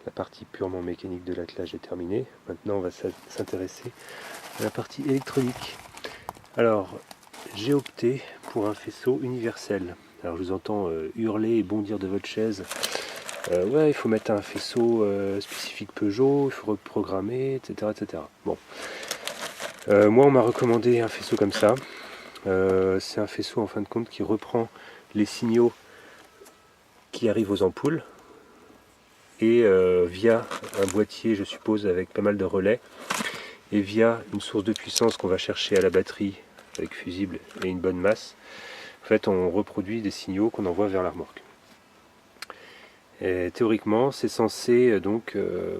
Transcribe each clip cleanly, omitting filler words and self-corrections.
La partie purement mécanique de l'attelage est terminée. Maintenant on va s'intéresser à la partie électronique. Alors j'ai opté pour un faisceau universel. Alors je vous entends hurler et bondir de votre chaise. Ouais, il faut mettre un faisceau spécifique Peugeot, il faut reprogrammer, etc. etc. Bon. Moi on m'a recommandé un faisceau comme ça. C'est un faisceau en fin de compte qui reprend les signaux qui arrivent aux ampoules et via un boîtier, je suppose, avec pas mal de relais, et via une source de puissance qu'on va chercher à la batterie avec fusible et une bonne masse, en fait on reproduit des signaux qu'on envoie vers la remorque. Et théoriquement c'est censé donc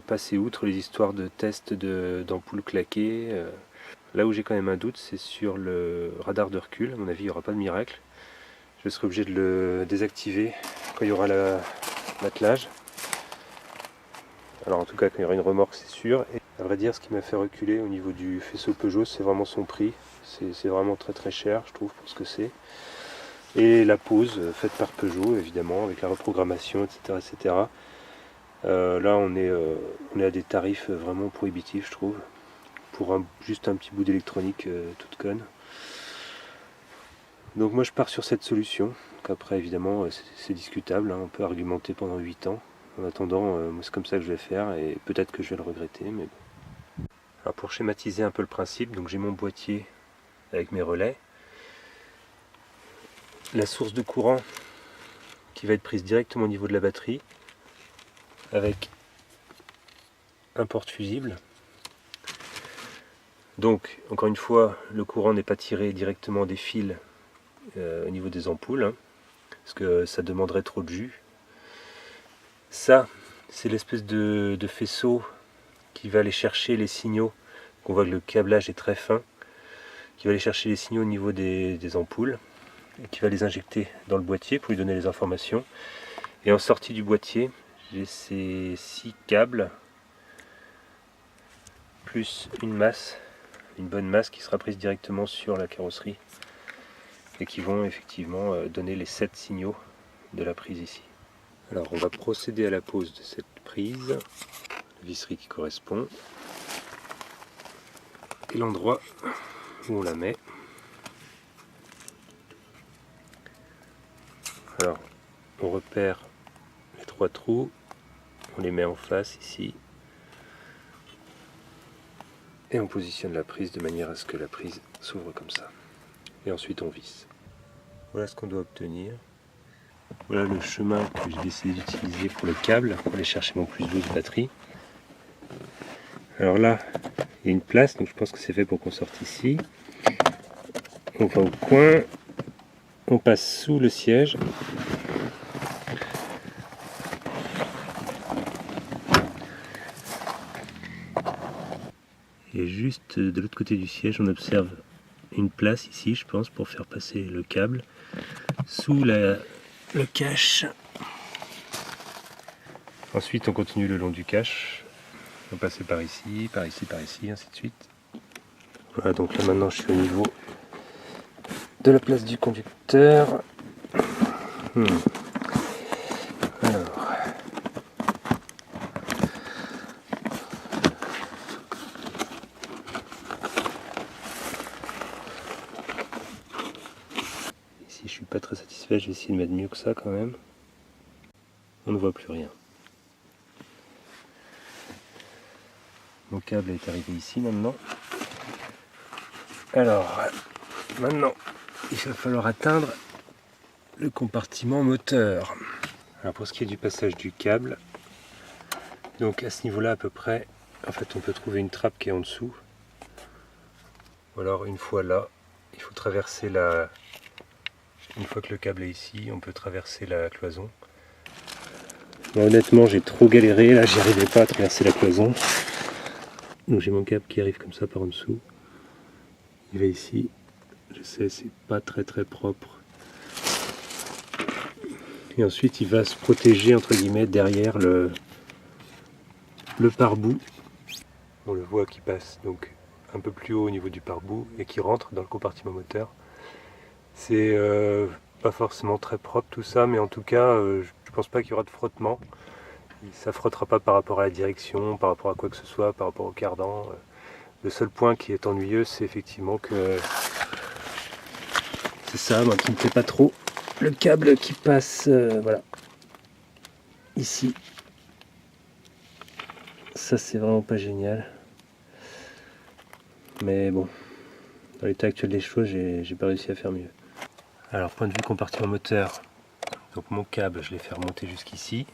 passer outre les histoires de tests d'ampoules claquées. Là où j'ai quand même un doute, c'est sur le radar de recul. À mon avis il n'y aura pas de miracle. Je serai obligé de le désactiver quand il y aura l'attelage. Alors en tout cas quand il y aura une remorque c'est sûr. Et à vrai dire ce qui m'a fait reculer au niveau du faisceau Peugeot c'est vraiment son prix. C'est vraiment très très cher je trouve pour ce que c'est. Et la pose faite par Peugeot évidemment avec la reprogrammation etc. etc. Là on est à des tarifs vraiment prohibitifs je trouve. Pour juste un petit bout d'électronique toute conne. Donc moi je pars sur cette solution. Donc après évidemment c'est discutable, hein. On peut argumenter pendant 8 ans. En attendant, moi c'est comme ça que je vais faire et peut-être que je vais le regretter. Mais bon. Alors pour schématiser un peu le principe, donc j'ai mon boîtier avec mes relais. La source de courant qui va être prise directement au niveau de la batterie avec un porte-fusible. Donc encore une fois, le courant n'est pas tiré directement des fils au niveau des ampoules, hein, parce que ça demanderait trop de jus. Ça, c'est l'espèce de faisceau qui va aller chercher les signaux. On voit que le câblage est très fin, qui va aller chercher les signaux au niveau des ampoules, et qui va les injecter dans le boîtier pour lui donner les informations. Et en sortie du boîtier, j'ai ces 6 câbles, plus une masse, une bonne masse qui sera prise directement sur la carrosserie, et qui vont effectivement donner les 7 signaux de la prise ici. Alors on va procéder à la pose de cette prise, la visserie qui correspond, et l'endroit où on la met. Alors on repère les 3 trous, on les met en face ici, et on positionne la prise de manière à ce que la prise s'ouvre comme ça. Et ensuite on visse. Voilà ce qu'on doit obtenir. Voilà le chemin que j'ai décidé d'utiliser pour le câble, pour aller chercher mon plus 12 batterie. Alors là, il y a une place, donc je pense que c'est fait pour qu'on sorte ici. On va au coin, on passe sous le siège. Et juste de l'autre côté du siège, on observe une place ici, je pense, pour faire passer le câble sous le cache. Ensuite, on continue le long du cache. On va passer par ici, par ici, par ici, ainsi de suite. Voilà, donc là maintenant je suis au niveau de la place du conducteur. Alors. Ici je suis pas très satisfait, je vais essayer de mettre mieux que ça quand même. On ne voit plus rien. Mon câble est arrivé ici maintenant. Alors, maintenant, il va falloir atteindre le compartiment moteur. Alors pour ce qui est du passage du câble, donc à ce niveau-là à peu près, en fait on peut trouver une trappe qui est en dessous. Ou alors une fois là, il faut traverser la... Une fois que le câble est ici, on peut traverser la cloison. Bon, honnêtement j'ai trop galéré, là j'y arrivais pas à traverser la cloison. Donc j'ai mon câble qui arrive comme ça par en dessous. Il va ici. Je sais, c'est pas très très propre. Et ensuite il va se protéger entre guillemets derrière le pare-boue. On le voit qui passe donc un peu plus haut au niveau du pare-boue et qui rentre dans le compartiment moteur. C'est pas forcément très propre tout ça, mais en tout cas je pense pas qu'il y aura de frottement. Ça frottera pas par rapport à la direction, par rapport à quoi que ce soit, par rapport au cardan. Le seul point qui est ennuyeux, c'est effectivement que c'est ça, moi qui me plaît pas trop. Le câble qui passe, voilà, ici. Ça c'est vraiment pas génial. Mais bon, dans l'état actuel des choses, j'ai pas réussi à faire mieux. Alors point de vue compartiment moteur, donc mon câble je l'ai fait remonter jusqu'ici.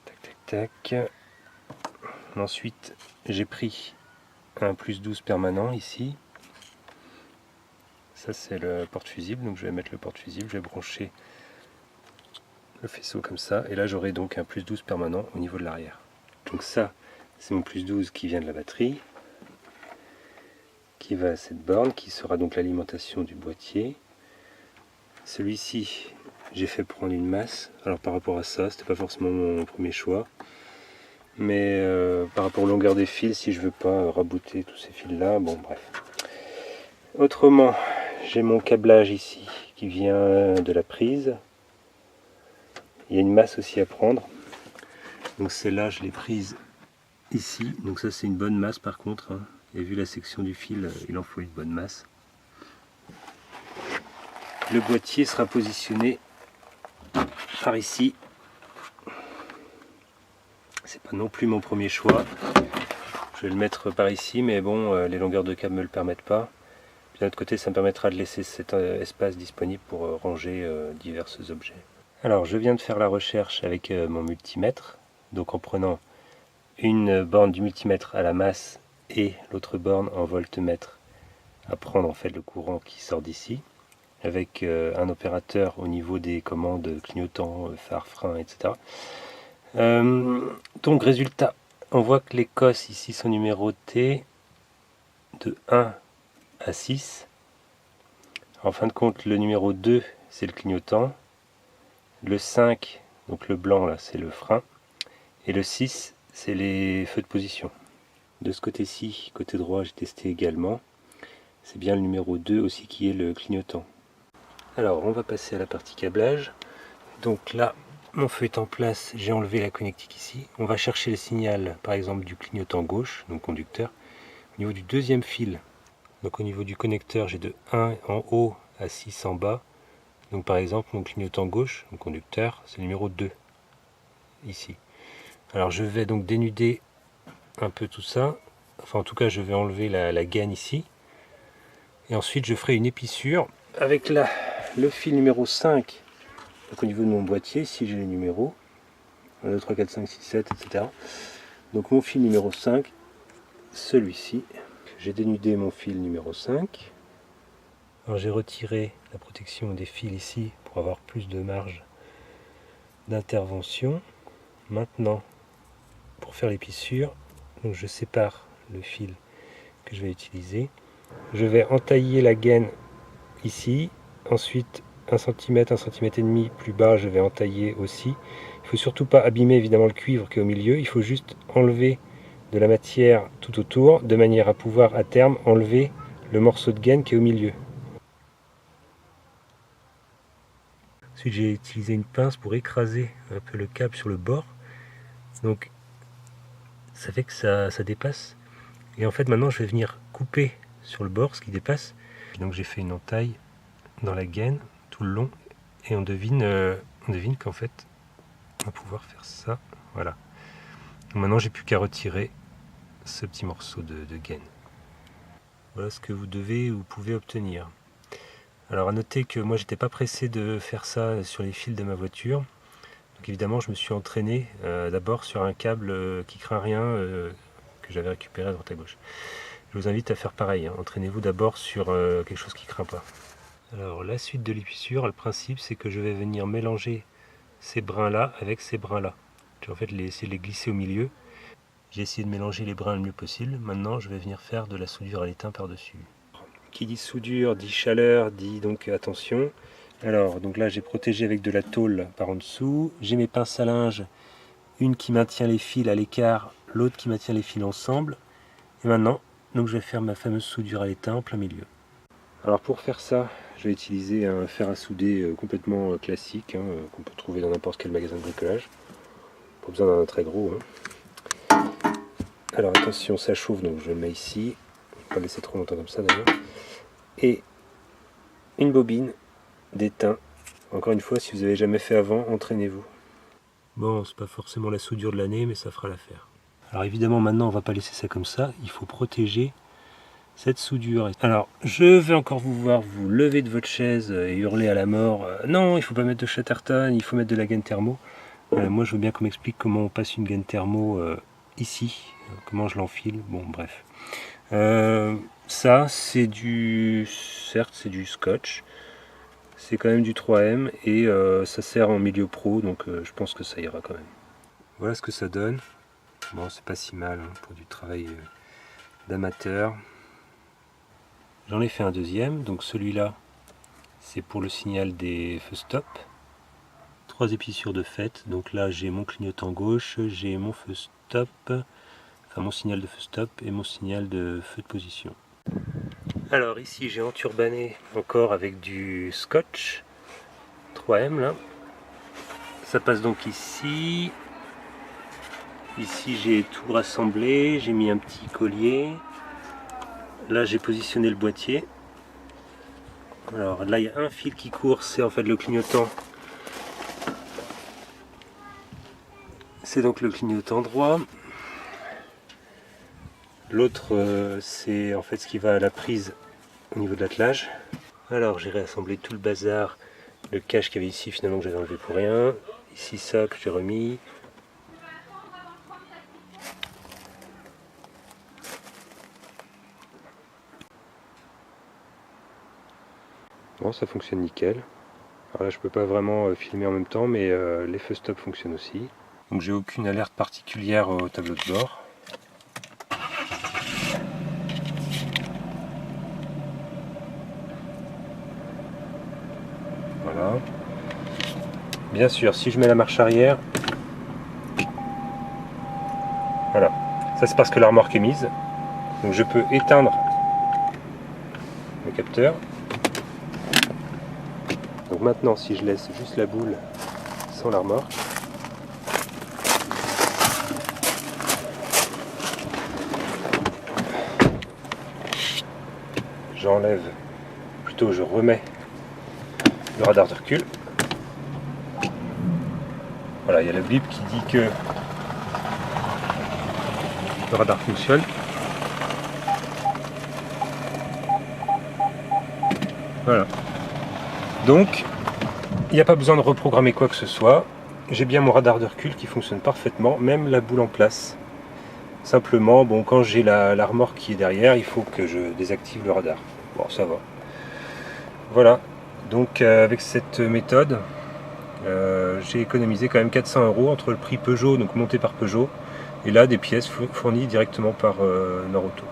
Tac tac tac. Ensuite j'ai pris un plus 12 permanent ici. Ça c'est le porte-fusible, donc je vais mettre le porte-fusible, je vais brancher le faisceau comme ça, et là j'aurai donc un plus 12 permanent au niveau de l'arrière. Donc ça c'est mon plus 12 qui vient de la batterie, qui va à cette borne, qui sera donc l'alimentation du boîtier. Celui-ci, j'ai fait prendre une masse. Alors par rapport à ça, c'était pas forcément mon premier choix. Mais par rapport aux longueurs des fils, si je veux pas rabouter tous ces fils-là, bon bref. Autrement, j'ai mon câblage ici, qui vient de la prise. Il y a une masse aussi à prendre. Donc celle-là, je l'ai prise ici. Donc ça, c'est une bonne masse par contre, hein. Et vu la section du fil, il en faut une bonne masse. Le boîtier sera positionné par ici. C'est pas non plus mon premier choix. Je vais le mettre par ici, mais bon, les longueurs de câble ne me le permettent pas. Puis d'un autre côté, ça me permettra de laisser cet espace disponible pour ranger divers objets. Alors, je viens de faire la recherche avec mon multimètre. Donc en prenant une borne du multimètre à la masse et l'autre borne en voltmètre à prendre en fait le courant qui sort d'ici, avec un opérateur au niveau des commandes clignotants, phare, frein, etc. Donc résultat, on voit que les cosses ici sont numérotées de 1 à 6. En fin de compte, le numéro 2 c'est le clignotant, le 5, donc le blanc là, c'est le frein, et le 6 c'est les feux de position. De ce côté-ci, côté droit, j'ai testé également. C'est bien le numéro 2 aussi qui est le clignotant. Alors on va passer à la partie câblage. Donc là, mon feu est en place, j'ai enlevé la connectique ici. On va chercher le signal par exemple du clignotant gauche, donc conducteur, au niveau du deuxième fil. Donc au niveau du connecteur, j'ai de 1 en haut à 6 en bas. Donc par exemple mon clignotant gauche, mon conducteur, c'est le numéro 2, ici. Alors je vais donc dénuder un peu tout ça. Enfin en tout cas je vais enlever la gaine ici. Et ensuite je ferai une épissure avec le fil numéro 5. Donc au niveau de mon boîtier, ici j'ai les numéros. 1, 2, 3, 4, 5, 6, 7, etc. Donc mon fil numéro 5, celui-ci. J'ai dénudé mon fil numéro 5. Alors j'ai retiré la protection des fils ici pour avoir plus de marge d'intervention. Maintenant, pour faire l'épissure, donc je sépare le fil que je vais utiliser. Je vais entailler la gaine ici. Ensuite, 1 cm, 1 cm et demi plus bas, je vais entailler aussi. Il ne faut surtout pas abîmer évidemment le cuivre qui est au milieu. Il faut juste enlever de la matière tout autour, de manière à pouvoir à terme enlever le morceau de gaine qui est au milieu. Ensuite, j'ai utilisé une pince pour écraser un peu le câble sur le bord. Donc, ça fait que ça dépasse. Et en fait, maintenant, je vais venir couper sur le bord ce qui dépasse. Donc, j'ai fait une entaille dans la gaine tout le long. Et on devine qu'en fait, on va pouvoir faire ça. Voilà. Donc maintenant, j'ai plus qu'à retirer ce petit morceau de gaine. Voilà ce que vous pouvez obtenir. Alors à noter que moi j'étais pas pressé de faire ça sur les fils de ma voiture. Donc évidemment je me suis entraîné d'abord sur un câble qui craint rien que j'avais récupéré à droite à gauche. Je vous invite à faire pareil, hein. Entraînez-vous d'abord sur quelque chose qui craint pas. Alors la suite de l'épissure, le principe c'est que je vais venir mélanger ces brins là avec ces brins là. Je vais en fait essayer de les glisser au milieu. J'ai essayé de mélanger les brins le mieux possible. Maintenant je vais venir faire de la soudure à l'étain par dessus. Qui dit soudure dit chaleur, dit donc attention. Alors, donc là j'ai protégé avec de la tôle par en dessous. J'ai mes pinces à linge, une qui maintient les fils à l'écart, l'autre qui maintient les fils ensemble. Et maintenant, donc je vais faire ma fameuse soudure à l'étain en plein milieu. Alors pour faire ça, je vais utiliser un fer à souder complètement classique, hein, qu'on peut trouver dans n'importe quel magasin de bricolage. Pas besoin d'un très gros. Hein. Alors attention, ça chauffe, donc je le mets ici. Je ne vais pas laisser trop longtemps comme ça d'ailleurs. Et une bobine d'étain. Encore une fois, si vous n'avez jamais fait avant, entraînez-vous. Bon, c'est pas forcément la soudure de l'année, mais ça fera l'affaire. Alors évidemment, maintenant, on ne va pas laisser ça comme ça. Il faut protéger cette soudure. Alors, je vais encore vous voir vous lever de votre chaise et hurler à la mort. Non, il ne faut pas mettre de Chatterton, il faut mettre de la gaine thermo. Moi, je veux bien qu'on m'explique comment on passe une gaine thermo ici. Comment je l'enfile. Bon, bref. Ça, c'est du... Certes, c'est du scotch. C'est quand même du 3M et ça sert en milieu pro, donc je pense que ça ira quand même. Voilà ce que ça donne. Bon, c'est pas si mal hein, pour du travail d'amateur. J'en ai fait un deuxième, donc celui-là, c'est pour le signal des feux stop. 3 épissures de fait, donc là j'ai mon clignotant gauche, j'ai mon feu stop, enfin mon signal de feu stop et mon signal de feu de position. Alors ici j'ai enturbané encore avec du scotch 3M là. Ça passe donc ici. Ici j'ai tout rassemblé, j'ai mis un petit collier. Là j'ai positionné le boîtier. Alors là il y a un fil qui court, c'est en fait le clignotant. C'est donc le clignotant droit. L'autre c'est en fait ce qui va à la prise au niveau de l'attelage. Alors j'ai réassemblé tout le bazar, le cache qu'il y avait ici finalement que j'avais enlevé pour rien. Ici ça que j'ai remis. Bon, ça fonctionne nickel. Alors là je peux pas vraiment filmer en même temps, mais les feux stop fonctionnent aussi. Donc j'ai aucune alerte particulière au tableau de bord. Voilà. Bien sûr, si je mets la marche arrière, voilà. Ça c'est parce que la remorque est mise. Donc je peux éteindre le capteur. Donc maintenant, si je laisse juste la boule sans la remorque, j'enlève, plutôt je remets le radar de recul. Voilà, il y a la blip qui dit que le radar fonctionne. Voilà. Donc, il n'y a pas besoin de reprogrammer quoi que ce soit. J'ai bien mon radar de recul qui fonctionne parfaitement, même la boule en place. Simplement, bon, quand j'ai la remorque qui est derrière, il faut que je désactive le radar. Bon, ça va. Voilà. Donc, avec cette méthode, j'ai économisé quand même 400 € entre le prix Peugeot, donc monté par Peugeot, et là des pièces fournies directement par Norauto.